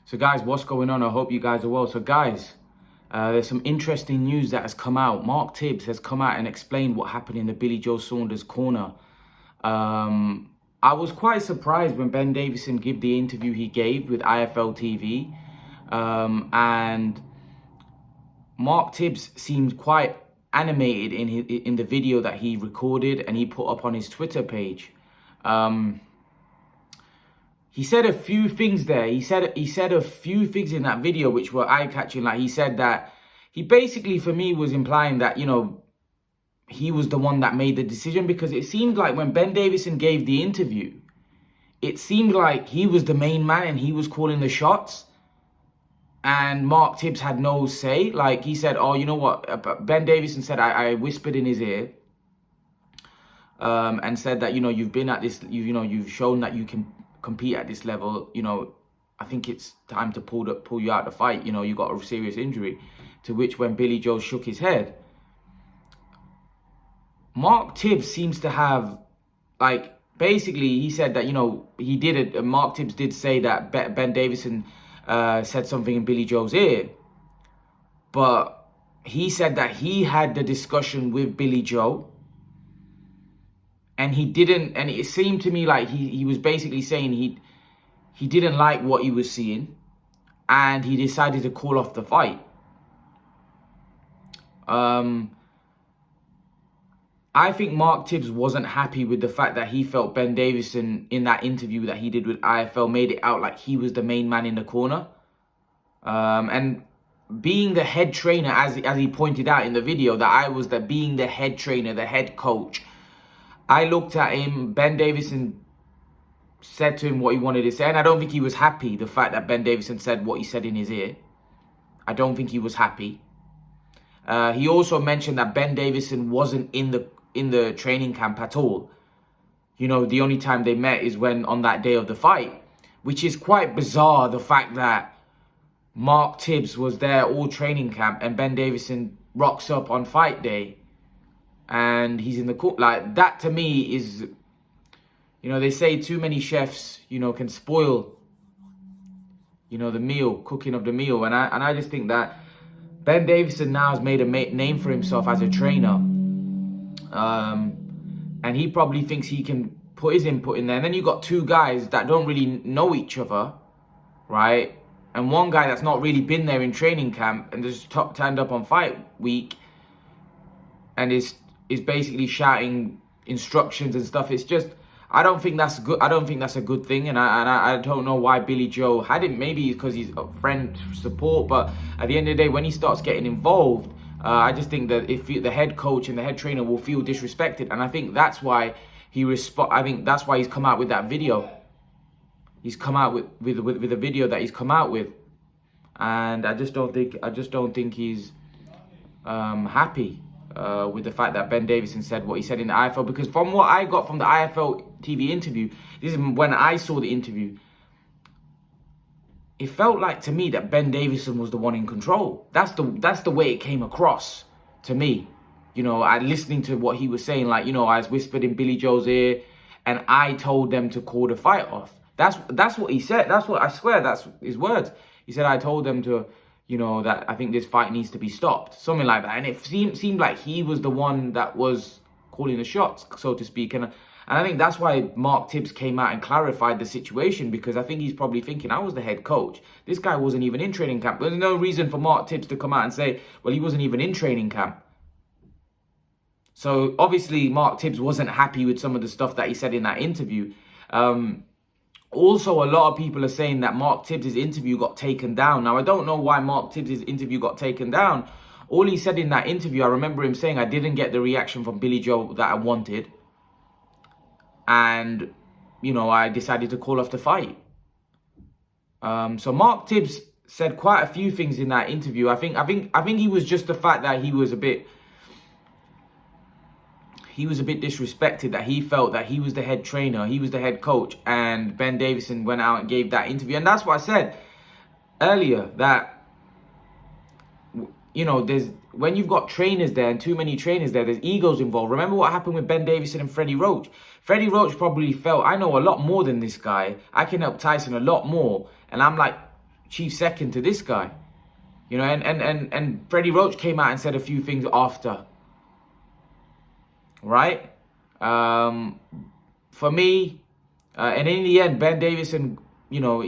So guys, what's going on? I hope you guys are well. So guys, there's some interesting news that has come out. Mark Tibbs has come out and explained what happened in the Billy Joe Saunders corner. I was quite surprised when Ben Davison gave the interview he gave with IFL TV. And Mark Tibbs seemed quite animated in the video that he recorded and he put up on his Twitter page. He said a few things there. He said a few things in that video which were eye-catching. Like, he said that he basically, for me, was implying that, you know, he was the one that made the decision, because it seemed like when Ben Davison gave the interview, it seemed like he was the main man and he was calling the shots. And Mark Tibbs had no say. Like, he said, oh, you know what? Ben Davison said, I whispered in his ear and said that, you know, you've been at this, you've shown that you can compete at this level. You know, I think it's time to pull you out the fight. You know, you got a serious injury. To which, when Billy Joe shook his head, Mark Tibbs seems to have, like, basically he said that, you know, he did it. Mark Tibbs did say that Ben Davison said something in Billy Joe's ear, but he said that he had the discussion with Billy Joe, and he didn't, and it seemed to me like he was basically saying he didn't like what he was seeing, and he decided to call off the fight. I think Mark Tibbs wasn't happy with the fact that he felt Ben Davison, in that interview that he did with IFL, made it out like he was the main man in the corner. And being the head trainer, as he pointed out in the video, that I was being the head trainer, the head coach. I looked at him, Ben Davison said to him what he wanted to say, and I don't think he was happy, the fact that Ben Davison said what he said in his ear. I don't think he was happy. He also mentioned that Ben Davison wasn't in the training camp at all. You know, the only time they met is when on that day of the fight, which is quite bizarre, the fact that Mark Tibbs was there all training camp and Ben Davison rocks up on fight day and he's in the court. Like, that to me is, you know, they say too many chefs, you know, can spoil, you know, the meal, cooking of the meal. And I just think that Ben Davison now has made a name for himself as a trainer. And he probably thinks he can put his input in there. And then you got two guys that don't really know each other, right? And one guy that's not really been there in training camp and just turned up on fight week and is basically shouting instructions and stuff. It's just, I don't think that's good. I don't think that's a good thing. And I don't know why Billy Joe had it. Maybe because he's a friend support. But at the end of the day, when he starts getting involved, I just think that if the head coach and the head trainer will feel disrespected, and I think that's why I think that's why he's come out with that video. He's come out with a video that he's come out with, and I just don't think he's happy with the fact that Ben Davison said what he said in the IFL. Because from what I got from the IFL TV interview, this is when I saw the interview, it felt like to me that Ben Davison was the one in control. That's the way it came across to me. You know, listening to what he was saying, like, you know, I was whispered in Billy Joe's ear and I told them to call the fight off. That's what he said. That's what, I swear, that's his words. He said, I told them to, you know, that I think this fight needs to be stopped. Something like that. And it seemed like he was the one that was calling the shots, so to speak. And I think that's why Mark Tibbs came out and clarified the situation, because I think he's probably thinking, I was the head coach. This guy wasn't even in training camp. There's no reason for Mark Tibbs to come out and say, well, he wasn't even in training camp. So obviously Mark Tibbs wasn't happy with some of the stuff that he said in that interview. Also, a lot of people are saying that Mark Tibbs' interview got taken down. Now, I don't know why Mark Tibbs' interview got taken down. All he said in that interview, I remember him saying, I didn't get the reaction from Billy Joe that I wanted. And, you know, I decided to call off the fight. So Mark Tibbs said quite a few things in that interview. I think he was just the fact that he was a bit disrespected, that he felt that he was the head trainer, he was the head coach, and Ben Davison went out and gave that interview. And that's what I said earlier, that, you know, when you've got trainers there and too many trainers there, there's egos involved. Remember what happened with Ben Davison and Freddie Roach? Freddie Roach probably felt, I know a lot more than this guy. I can help Tyson a lot more. And I'm like, chief second to this guy. You know, and Freddie Roach came out and said a few things after. Right? For me, and in the end, Ben Davison, you know,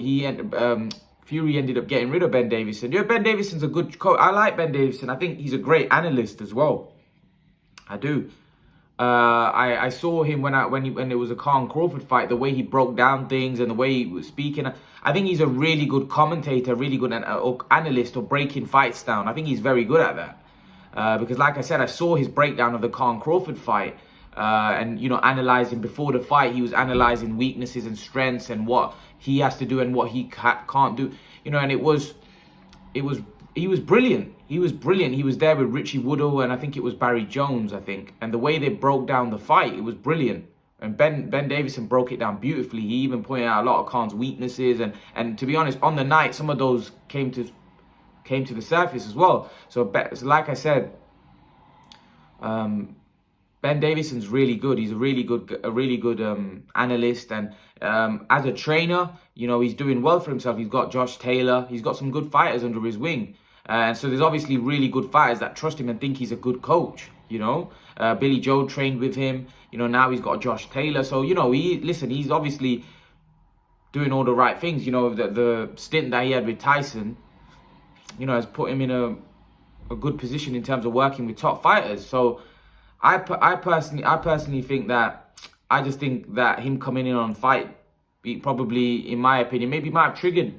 Fury ended up getting rid of Ben Davison. Yeah, Ben Davison's a good coach. I like Ben Davison. I think he's a great analyst as well. I do. I saw him when there was a Khan Crawford fight, the way he broke down things and the way he was speaking. I think he's a really good commentator, really good analyst or breaking fights down. I think he's very good at that. Because like I said, I saw his breakdown of the Khan Crawford fight. And, you know, analyzing before the fight, he was analyzing weaknesses and strengths and what he has to do and what he can't do. You know, and he was brilliant. He was brilliant. He was there with Richie Woodall and I think it was Barry Jones, I think. And the way they broke down the fight, it was brilliant. And Ben Davison broke it down beautifully. He even pointed out a lot of Khan's weaknesses. And to be honest, on the night, some of those came to the surface as well. So like I said, Ben Davison's really good. He's a really good analyst, and as a trainer, you know, he's doing well for himself. He's got Josh Taylor. He's got some good fighters under his wing, and so there's obviously really good fighters that trust him and think he's a good coach. You know, Billy Joe trained with him. You know, now he's got Josh Taylor. So you know, he's obviously doing all the right things. You know, the stint that he had with Tyson, you know, has put him in a good position in terms of working with top fighters. So I personally think that, I just think that him coming in on fight, he probably, in my opinion, maybe might have triggered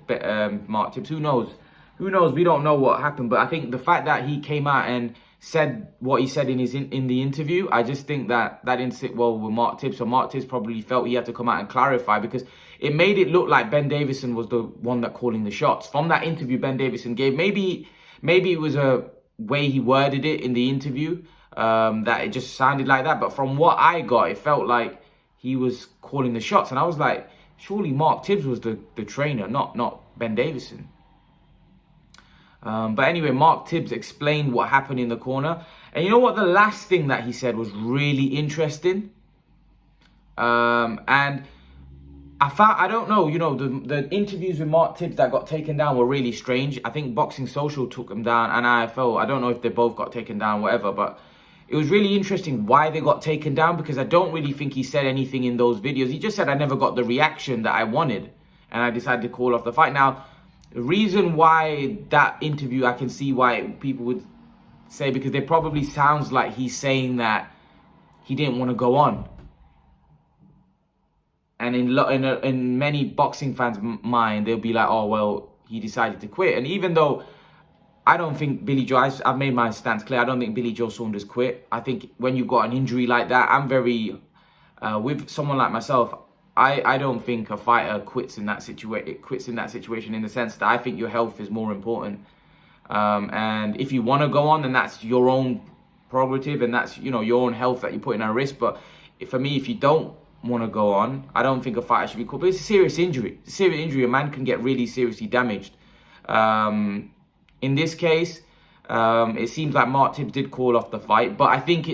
Mark Tibbs. Who knows? Who knows? We don't know what happened. But I think the fact that he came out and said what he said in the interview, I just think that didn't sit well with Mark Tibbs. So Mark Tibbs probably felt he had to come out and clarify, because it made it look like Ben Davison was the one that calling the shots. From that interview Ben Davison gave, maybe it was a way he worded it in the interview, that it just sounded like that. But from what I got, it felt like he was calling the shots. And I was like, surely Mark Tibbs was the trainer, not Ben Davison. But anyway, Mark Tibbs explained what happened in the corner. And you know what? The last thing that he said was really interesting. And I don't know, you know, the interviews with Mark Tibbs that got taken down were really strange. I think Boxing Social took them down and IFL. I don't know if they both got taken down, whatever, but it was really interesting why they got taken down, because I don't really think he said anything in those videos. He just said, I never got the reaction that I wanted and I decided to call off the fight. Now, the reason why that interview, I can see why people would say, because it probably sounds like he's saying that he didn't want to go on. And in many boxing fans' mind, they'll be like, oh, well, he decided to quit. And even though I don't think Billy Joe, I've made my stance clear, I don't think Billy Joe Saunders quit. I think when you've got an injury like that, I'm very, with someone like myself, I don't think a fighter quits in that situation, in the sense that I think your health is more important. And if you want to go on, then that's your own prerogative, and that's, you know, your own health that you're putting at risk. But for me, if you don't want to go on, I don't think a fighter should be called. But it's a serious injury. It's a serious injury. A man can get really seriously damaged. In this case, it seems like Mark Tibbs did call off the fight, but I think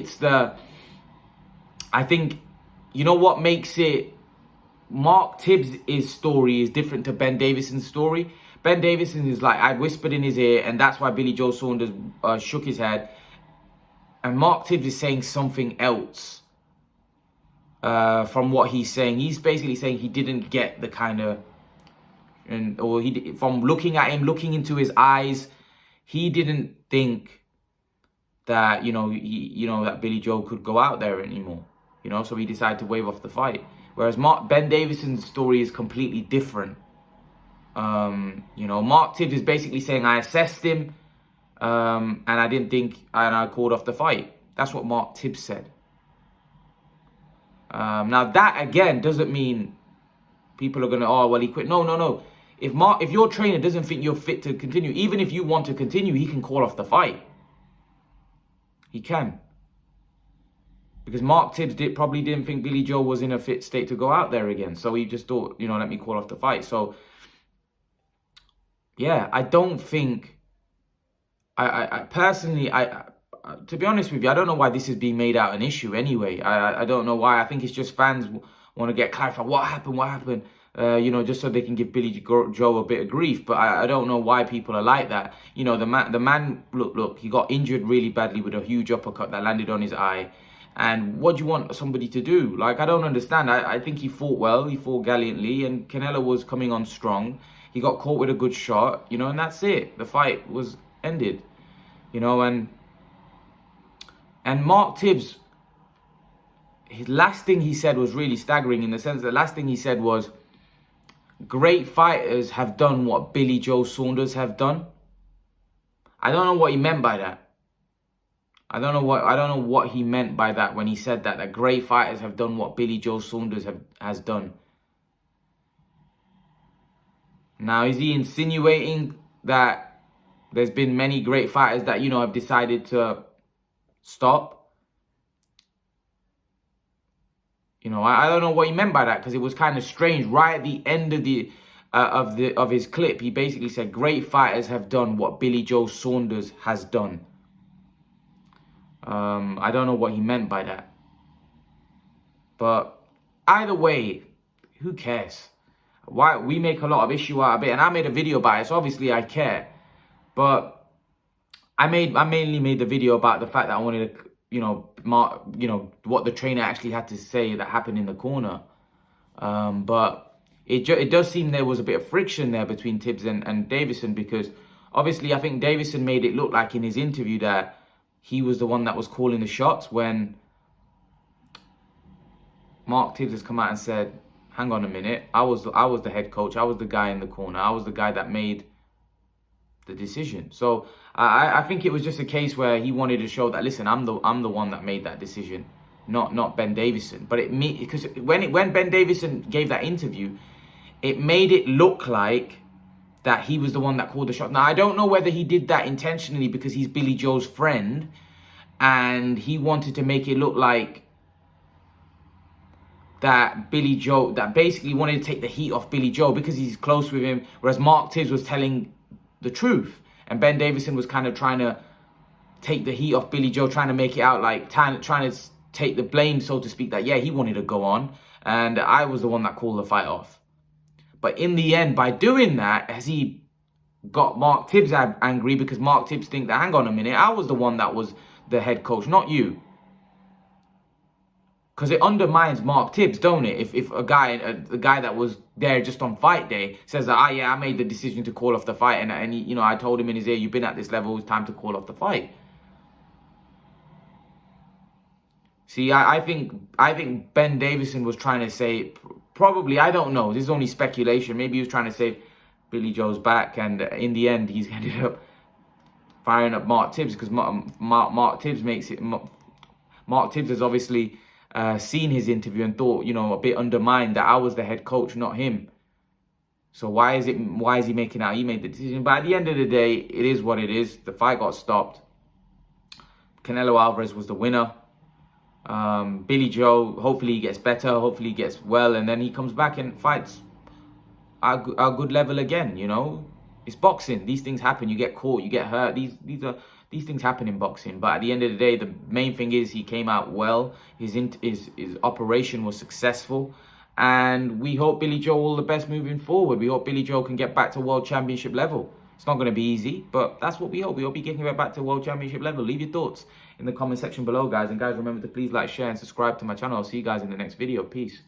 you know what makes it, Mark Tibbs' story is different to Ben Davison's story. Ben Davison is like, I whispered in his ear, and that's why Billy Joe Saunders shook his head. And Mark Tibbs is saying something else. From what he's saying, he's basically saying he didn't get the kind of, from looking at him, looking into his eyes, he didn't think that, that Billy Joe could go out there anymore, so he decided to wave off the fight. Whereas Ben Davison's story is completely different. Mark Tibbs is basically saying, I assessed him, and I didn't think, and I called off the fight. That's what Mark Tibbs said. Now that again doesn't mean people are gonna, oh well, he quit. No. If your trainer doesn't think you're fit to continue, even if you want to continue, he can call off the fight. He can. Because Mark Tibbs probably didn't think Billy Joe was in a fit state to go out there again. So he just thought, let me call off the fight. So, yeah, I don't think, I personally, to be honest with you, I don't know why this is being made out an issue anyway. I don't know why. I think it's just fans want to get clarified. What happened? just so they can give Billy Joe a bit of grief. But I don't know why people are like that. The man, look, he got injured really badly with a huge uppercut that landed on his eye. And what do you want somebody to do? Like, I don't understand. I think he fought well, he fought gallantly, and Canelo was coming on strong. He got caught with a good shot, and that's it. The fight was ended, and Mark Tibbs, his last thing he said was really staggering, in the sense that the last thing he said was, great fighters have done what Billy Joe Saunders have done. I don't know what he meant by that. I don't know what he meant by that when he said that great fighters have done what Billy Joe Saunders has done. Now, is he insinuating that there's been many great fighters that, have decided to stop? I don't know what he meant by that, because it was kind of strange. Right at the end of his clip, he basically said, great fighters have done what Billy Joe Saunders has done. I don't know what he meant by that. But either way, who cares? Why we make a lot of issue out of it, and I made a video about it, so obviously I care. But I mainly made the video about the fact that I wanted to, what the trainer actually had to say that happened in the corner. But it does seem there was a bit of friction there between Tibbs and Davison, because obviously I think Davison made it look like in his interview that he was the one that was calling the shots, when Mark Tibbs has come out and said, hang on a minute, I was the head coach, I was the guy in the corner, I was the guy that made the decision. So I think it was just a case where he wanted to show that, listen, I'm the one that made that decision, not Ben Davison. But because when Ben Davison gave that interview, it made it look like that he was the one that called the shot. Now, I don't know whether he did that intentionally because he's Billy Joe's friend and he wanted to make it look like that Billy Joe, that basically wanted to take the heat off Billy Joe because he's close with him, whereas Mark Tibbs was telling the truth. And Ben Davison was kind of trying to take the heat off Billy Joe, trying to make it out like, trying to take the blame, so to speak, that, yeah, he wanted to go on and I was the one that called the fight off. But in the end, by doing that, has he got Mark Tibbs angry, because Mark Tibbs think that, hang on a minute, I was the one that was the head coach, not you. Because it undermines Mark Tibbs, don't it? If a guy that was there just on fight day says that, yeah, I made the decision to call off the fight, and he, I told him in his ear, you've been at this level, it's time to call off the fight. See, I think Ben Davison was trying to say, probably, I don't know, this is only speculation, maybe he was trying to save Billy Joe's back, and in the end, he's ended up firing up Mark Tibbs, because Mark Tibbs makes it. Mark Tibbs has obviously seen his interview and thought, a bit undermined, that I was the head coach, not him. So why is he making out he made the decision? But at the end of the day, it is what it is. The fight got stopped. Canelo Alvarez was the winner. Billy Joe, hopefully he gets better, hopefully he gets well, and then he comes back and fights at a good level again. It's boxing. These things happen. You get caught, you get hurt. These things happen in boxing. But at the end of the day, the main thing is he came out well. His operation was successful, and we hope Billy Joe all the best moving forward. We hope Billy Joe can get back to world championship level. It's not going to be easy, but that's what we hope. We hope he can get back to world championship level. Leave your thoughts in the comment section below, guys. And guys, remember to please like, share, and subscribe to my channel. I'll see you guys in the next video. Peace.